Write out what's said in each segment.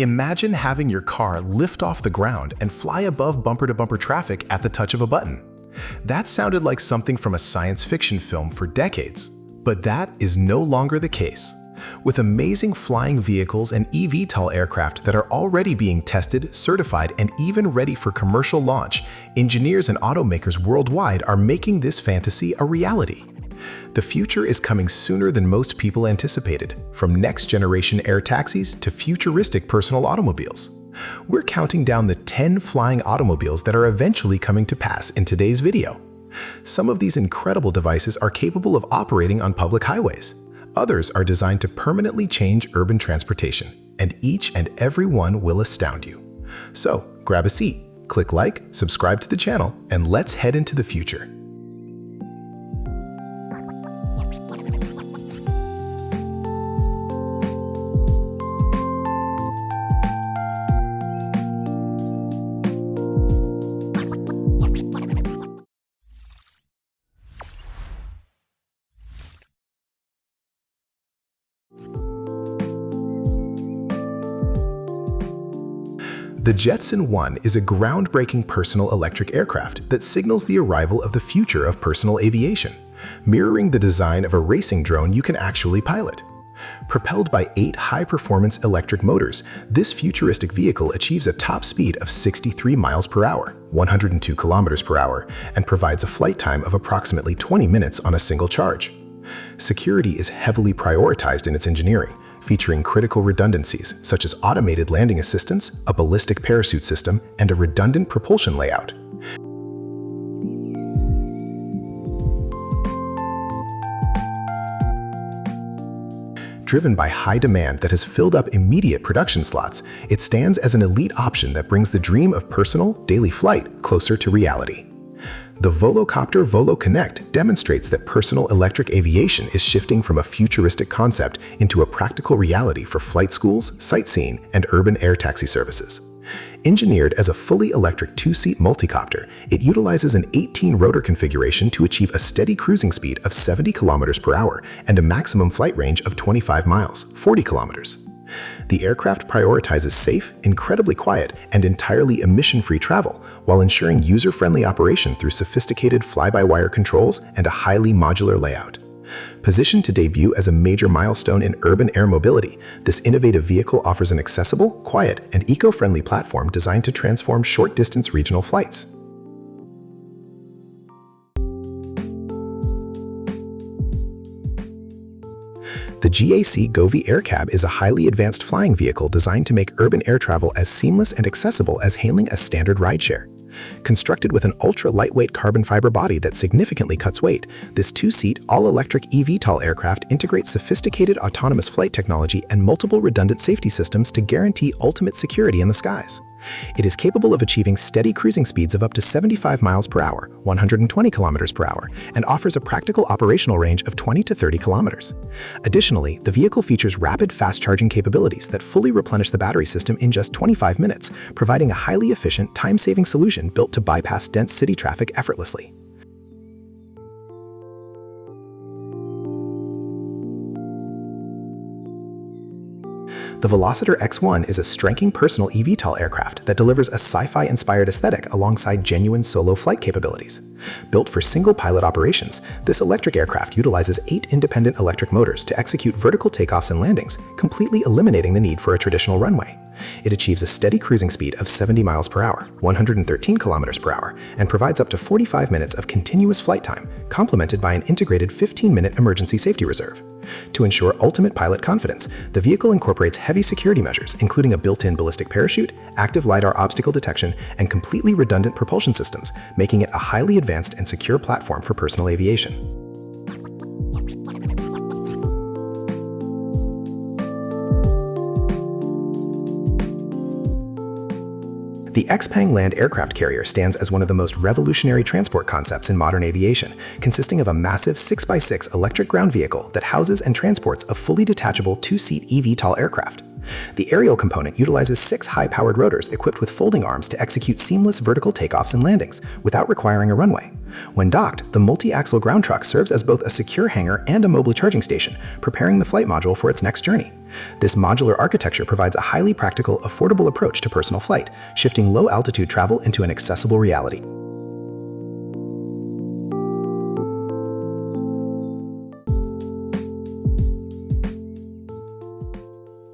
Imagine having your car lift off the ground and fly above bumper-to-bumper traffic at the touch of a button. That sounded like something from a science fiction film for decades, but that is no longer the case. With amazing flying vehicles and eVTOL aircraft that are already being tested, certified, and even ready for commercial launch, engineers and automakers worldwide are making this fantasy a reality. The future is coming sooner than most people anticipated, from next-generation air taxis to futuristic personal automobiles. We're counting down the 10 flying automobiles that are eventually coming to pass in today's video. Some of these incredible devices are capable of operating on public highways. Others are designed to permanently change urban transportation, and each and every one will astound you. So, grab a seat, click like, subscribe to the channel, and let's head into the future. The Jetson 1 is a groundbreaking personal electric aircraft that signals the arrival of the future of personal aviation, mirroring the design of a racing drone you can actually pilot. Propelled by 8 high-performance electric motors, this futuristic vehicle achieves a top speed of 63 miles per hour, 102 kilometers per hour, and provides a flight time of approximately 20 minutes on a single charge. Security is heavily prioritized in its engineering, featuring critical redundancies such as automated landing assistance, a ballistic parachute system, and a redundant propulsion layout. Driven by high demand that has filled up immediate production slots, it stands as an elite option that brings the dream of personal, daily flight closer to reality. The Volocopter Volo Connect demonstrates that personal electric aviation is shifting from a futuristic concept into a practical reality for flight schools, sightseeing, and urban air taxi services. Engineered as a fully electric 2-seat multicopter, it utilizes an 18-rotor configuration to achieve a steady cruising speed of 70 kilometers per hour and a maximum flight range of 25 miles, 40 kilometers. The aircraft prioritizes safe, incredibly quiet, and entirely emission-free travel, while ensuring user-friendly operation through sophisticated fly-by-wire controls and a highly modular layout. Positioned to debut as a major milestone in urban air mobility, this innovative vehicle offers an accessible, quiet, and eco-friendly platform designed to transform short-distance regional flights. The GAC Govee AirCab is a highly advanced flying vehicle designed to make urban air travel as seamless and accessible as hailing a standard rideshare. Constructed with an ultra-lightweight carbon fiber body that significantly cuts weight, this 2-seat, all-electric eVTOL aircraft integrates sophisticated autonomous flight technology and multiple redundant safety systems to guarantee ultimate security in the skies. It is capable of achieving steady cruising speeds of up to 75 miles per hour, 120 kilometers per hour, and offers a practical operational range of 20 to 30 kilometers. Additionally, the vehicle features rapid fast-charging capabilities that fully replenish the battery system in just 25 minutes, providing a highly efficient, time-saving solution built to bypass dense city traffic effortlessly. The Velociter X1 is a striking personal eVTOL aircraft that delivers a sci-fi-inspired aesthetic alongside genuine solo flight capabilities. Built for single-pilot operations, this electric aircraft utilizes 8 independent electric motors to execute vertical takeoffs and landings, completely eliminating the need for a traditional runway. It achieves a steady cruising speed of 70 miles per hour, 113 kilometers per hour, and provides up to 45 minutes of continuous flight time, complemented by an integrated 15-minute emergency safety reserve. To ensure ultimate pilot confidence, the vehicle incorporates heavy security measures, including a built-in ballistic parachute, active LiDAR obstacle detection, and completely redundant propulsion systems, making it a highly advanced and secure platform for personal aviation. The Xpeng land aircraft carrier stands as one of the most revolutionary transport concepts in modern aviation, consisting of a massive 6x6 electric ground vehicle that houses and transports a fully detachable 2-seat eVTOL aircraft. The aerial component utilizes 6 high-powered rotors equipped with folding arms to execute seamless vertical takeoffs and landings without requiring a runway. When docked, the multi-axle ground truck serves as both a secure hangar and a mobile charging station, preparing the flight module for its next journey. This modular architecture provides a highly practical, affordable approach to personal flight, shifting low-altitude travel into an accessible reality.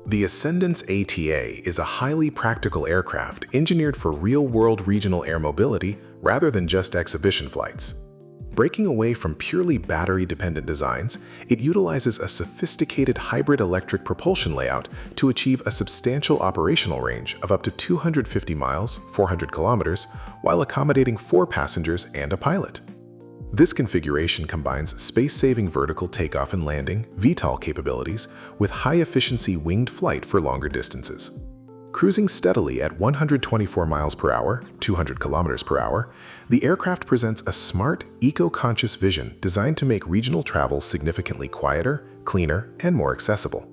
The Ascendance ATA is a highly practical aircraft engineered for real-world regional air mobility rather than just exhibition flights. Breaking away from purely battery-dependent designs, it utilizes a sophisticated hybrid electric propulsion layout to achieve a substantial operational range of up to 250 miles, 400 kilometers, while accommodating 4 passengers and a pilot. This configuration combines space-saving vertical takeoff and landing (VTOL) capabilities with high-efficiency winged flight for longer distances. Cruising steadily at 124 miles per hour, 200 kilometers per hour, the aircraft presents a smart, eco-conscious vision designed to make regional travel significantly quieter, cleaner, and more accessible.